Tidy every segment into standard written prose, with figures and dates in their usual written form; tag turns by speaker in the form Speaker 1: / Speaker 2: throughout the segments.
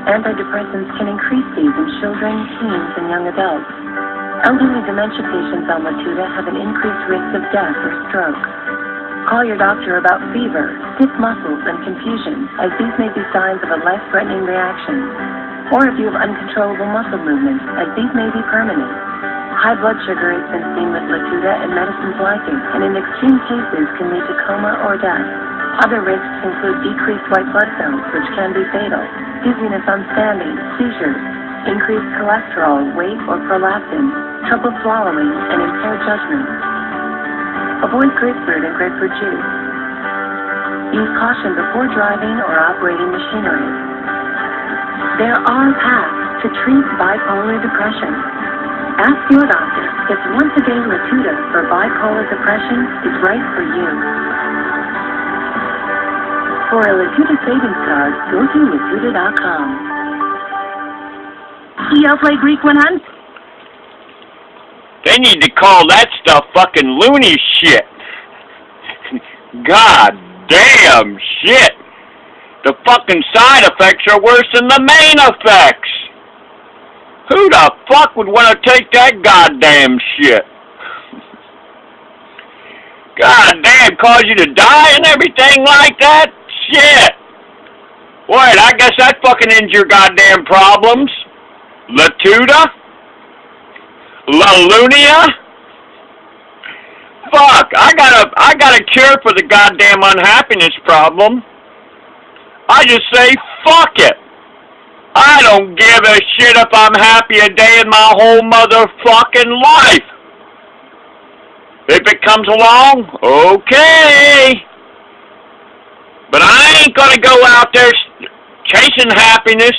Speaker 1: Antidepressants can increase these in children, teens, and young adults. Elderly dementia patients on Latuda have an increased risk of death or stroke. Call your doctor about fever, stiff muscles, and confusion, as these may be signs of a life-threatening reaction. Or if you have uncontrollable muscle movements, as these may be permanent. High blood sugar has been seen with Latuda and medicines like it, and in extreme cases can lead to coma or death. Other risks include decreased white blood cells, which can be fatal, dizziness on standing, seizures, increased cholesterol, weight, or prolactin, trouble swallowing, and impaired judgment. Avoid grapefruit and grapefruit juice. Use caution before driving or operating machinery. There are paths to treat bipolar depression. Ask your doctor if once-a-day Latuda for bipolar depression is right for you. For a Latuda savings card, go to Latuda.com.
Speaker 2: You play Greek one, hun?
Speaker 3: They need to call that stuff fucking loony shit. God damn shit. The fucking side effects are worse than the main effects. Who the fuck would want to take that goddamn shit? God damn, cause you to die and everything like that? Shit. Wait, I guess that fucking ends your goddamn problems. Latuda? La Lunia? Fuck, I got a cure for the goddamn unhappiness problem. I just say fuck it. I don't give a shit if I'm happy a day in my whole motherfucking life. If it comes along, okay. But I ain't gonna go out there chasing happiness,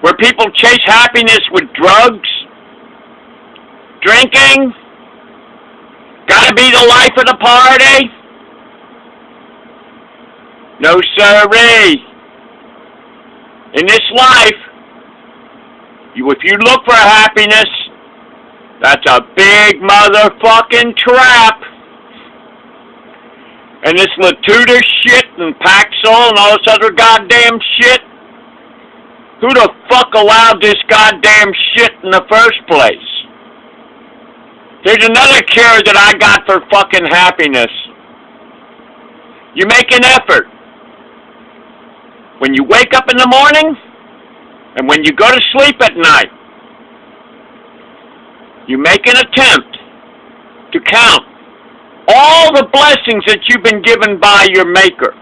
Speaker 3: where people chase happiness with drugs, drinking, gotta be the life of the party. No sirree. In this life, if you look for happiness, that's a big motherfucking trap. And this Latuda shit and Paxil and all this other goddamn shit, who the fuck allowed this goddamn shit in the first place? Here's another cure that I got for fucking happiness. You make an effort. When you wake up in the morning, and when you go to sleep at night, you make an attempt to count all the blessings that you've been given by your Maker.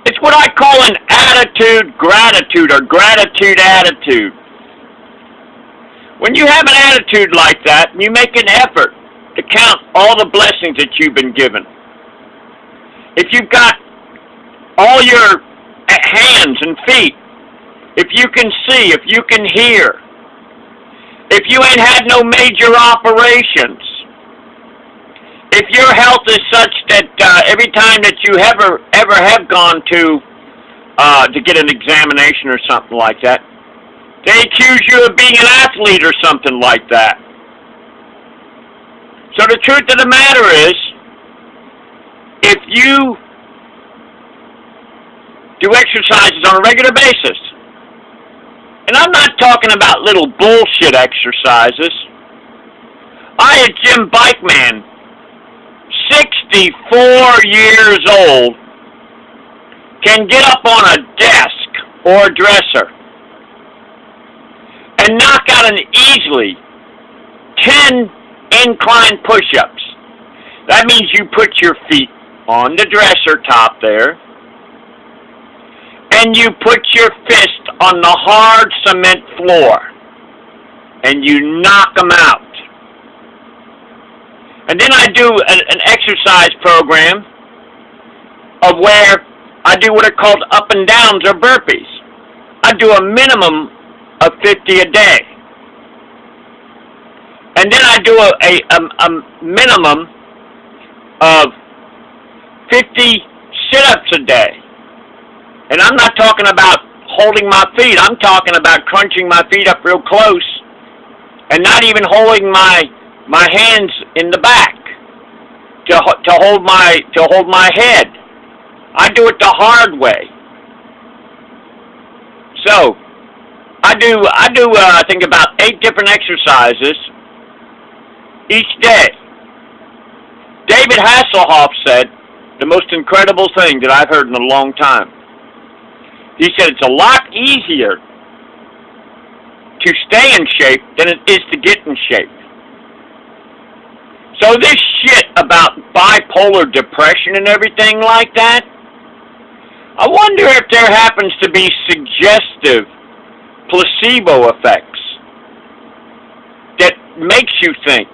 Speaker 3: It's what I call an attitude gratitude, or gratitude attitude. When you have an attitude like that, you make an effort to count all the blessings that you've been given. If you've got all your hands and feet, if you can see, if you can hear, if you ain't had no major operations, if your health is such that every time that you ever have gone to get an examination or something like that, they accuse you of being an athlete or something like that. So the truth of the matter is, if you do exercises on a regular basis, and I'm not talking about little bullshit exercises. I, a Jimbikeman, 64 years old, can get up on a desk or a dresser and knock out an easily 10 incline push-ups. That means you put your feet on the dresser top there, and you put your fist on the hard cement floor, and you knock them out. And then I do an exercise program of where I do what are called up and downs or burpees. I do a minimum of 50 a day. And then I do a minimum of 50 sit-ups a day. And I'm not talking about holding my feet. I'm talking about crunching my feet up real close and not even holding my hands in the back to hold my head. I do it the hard way. So, I do, I think about 8 different exercises each day. David Hasselhoff said the most incredible thing that I've heard in a long time. He said it's a lot easier to stay in shape than it is to get in shape. So this shit about bipolar depression and everything like that, I wonder if there happens to be suggestive placebo effects that makes you think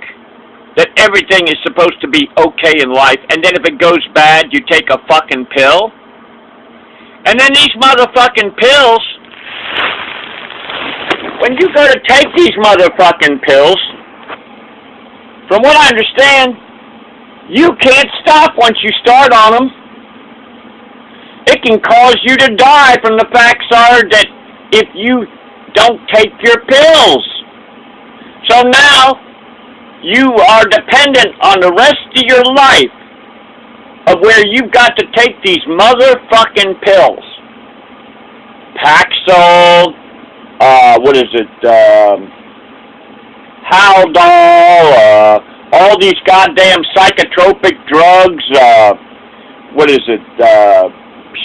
Speaker 3: that everything is supposed to be okay in life, and then if it goes bad, you take a fucking pill. And then these motherfucking pills, when you go to take these motherfucking pills, from what I understand, you can't stop once you start on them. It can cause you to die from the facts are that if you don't take your pills. So now, you are dependent on the rest of your life of where you've got to take these motherfucking pills. Paxil, Haldol, all these goddamn psychotropic drugs,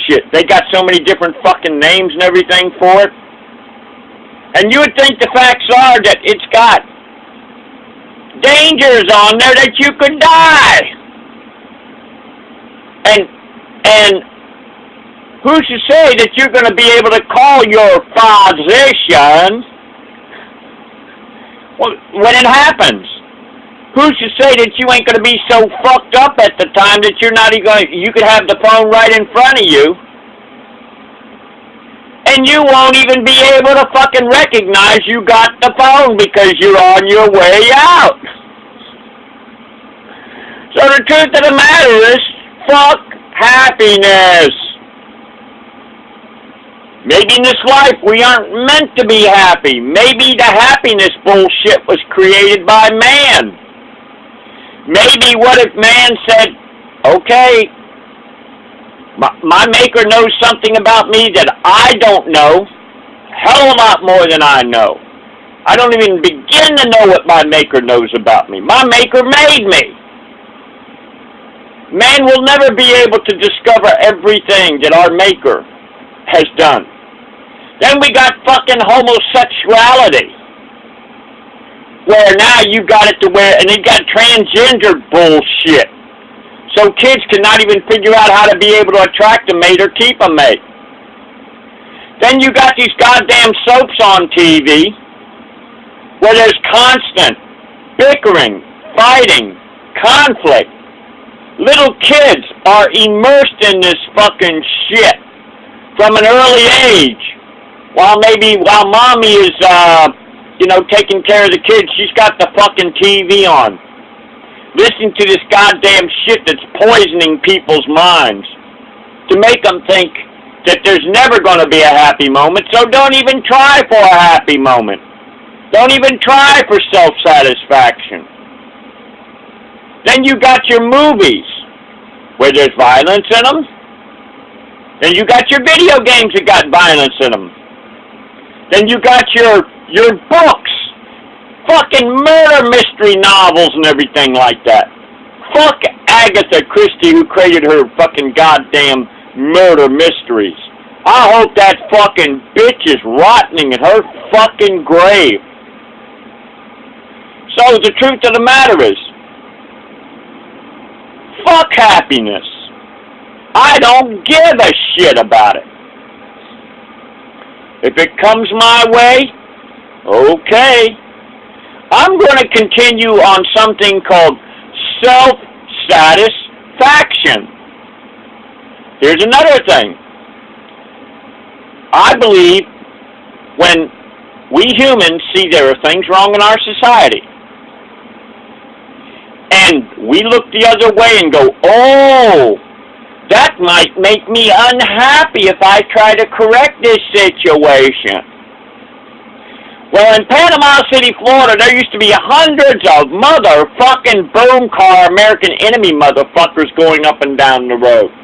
Speaker 3: shit, they got so many different fucking names and everything for it. And you would think the facts are that it's got dangers on there that you could die. And who's to say that you're going to be able to call your physician when it happens? Who's to say that you ain't going to be so fucked up at the time that you're not even going to, you could have the phone right in front of you, and you won't even be able to fucking recognize you got the phone because you're on your way out. So the truth of the matter is, fuck happiness. Maybe in this life we aren't meant to be happy. Maybe the happiness bullshit was created by man. Maybe what if man said, okay, my maker knows something about me that I don't know, hell of a lot more than I know. I don't even begin to know what my maker knows about me. My maker made me. Man will never be able to discover everything that our maker has done. Then we got fucking homosexuality, where now you got it to where, and you got transgender bullshit. So kids cannot even figure out how to be able to attract a mate or keep a mate. Then you got these goddamn soaps on TV, where there's constant bickering, fighting, conflict. Little kids are immersed in this fucking shit from an early age. While mommy is, taking care of the kids, she's got the fucking TV on. Listening to this goddamn shit that's poisoning people's minds to make them think that there's never going to be a happy moment, so don't even try for a happy moment. Don't even try for self-satisfaction. Then you got your movies, where there's violence in them. Then you got your video games that got violence in them. Then you got your books, fucking murder mystery novels and everything like that. Fuck Agatha Christie, who created her fucking goddamn murder mysteries. I hope that fucking bitch is rotting in her fucking grave. So the truth of the matter is, fuck happiness. I don't give a shit about it. If it comes my way, okay. I'm going to continue on something called self-satisfaction. Here's another thing. I believe when we humans see there are things wrong in our society, and we look the other way and go, oh, that might make me unhappy if I try to correct this situation. Well, in Panama City, Florida, there used to be hundreds of motherfucking boom car American enemy motherfuckers going up and down the road.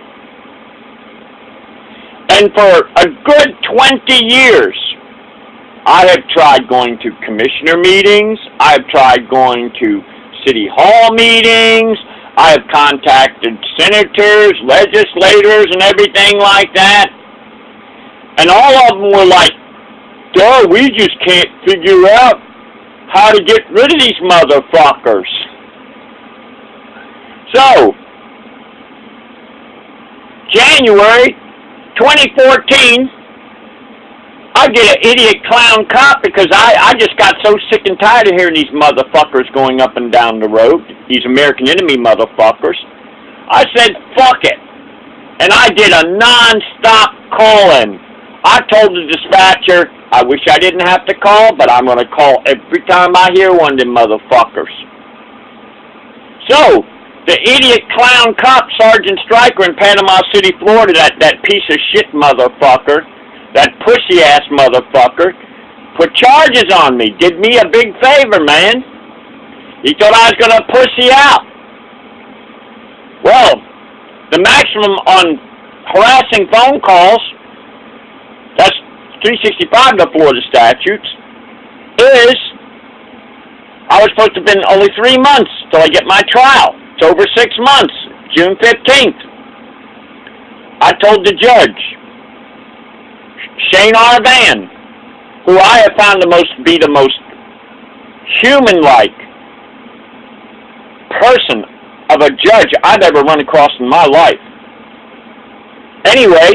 Speaker 3: And for a good 20 years, I have tried going to commissioner meetings. I have tried going to city hall meetings. I have contacted senators, legislators, and everything like that. And all of them were like, duh, we just can't figure out how to get rid of these motherfuckers. So, January 2014, I get an idiot clown cop because I just got so sick and tired of hearing these motherfuckers going up and down the road, these American enemy motherfuckers. I said, fuck it. And I did a non-stop call-in. I told the dispatcher, I wish I didn't have to call, but I'm going to call every time I hear one of them motherfuckers. So, the idiot clown cop, Sergeant Stryker in Panama City, Florida, that piece of shit motherfucker, that pussy-ass motherfucker, put charges on me, did me a big favor, man. He thought I was going to pussy out. Well, the maximum on harassing phone calls, that's 365 of the Florida statutes, is I was supposed to have been only 3 months till I get my trial. It's over 6 months, June 15th. I told the judge, Shane R. Van, who I have found to be the most human-like person of a judge I've ever run across in my life. Anyway,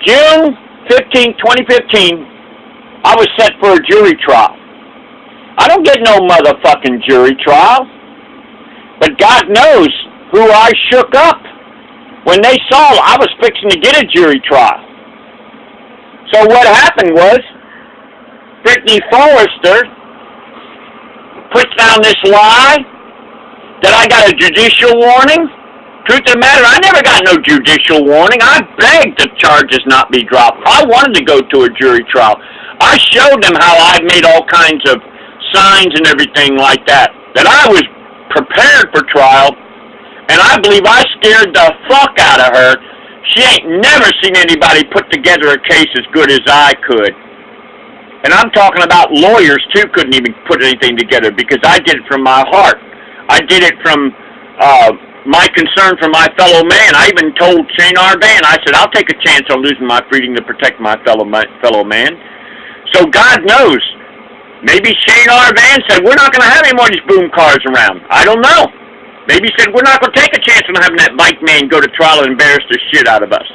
Speaker 3: June 15, 2015, I was set for a jury trial. I don't get no motherfucking jury trial. But God knows who I shook up when they saw I was fixing to get a jury trial. So what happened was, Brittany Forrester puts down this lie that I got a judicial warning. Truth of the matter, I never got no judicial warning. I begged the charges not be dropped. I wanted to go to a jury trial. I showed them how I made all kinds of signs and everything like that I was prepared for trial, and I believe I scared the fuck out of her. She ain't never seen anybody put together a case as good as I could. And I'm talking about lawyers, too, couldn't even put anything together because I did it from my heart. I did it from my concern for my fellow man. I even told Shane R. Van, I said, I'll take a chance on losing my freedom to protect my fellow man. So God knows. Maybe Shane R. Van said, we're not going to have any more of these boom cars around. I don't know. Maybe he said, we're not going to take a chance on having that bike man go to trial and embarrass the shit out of us.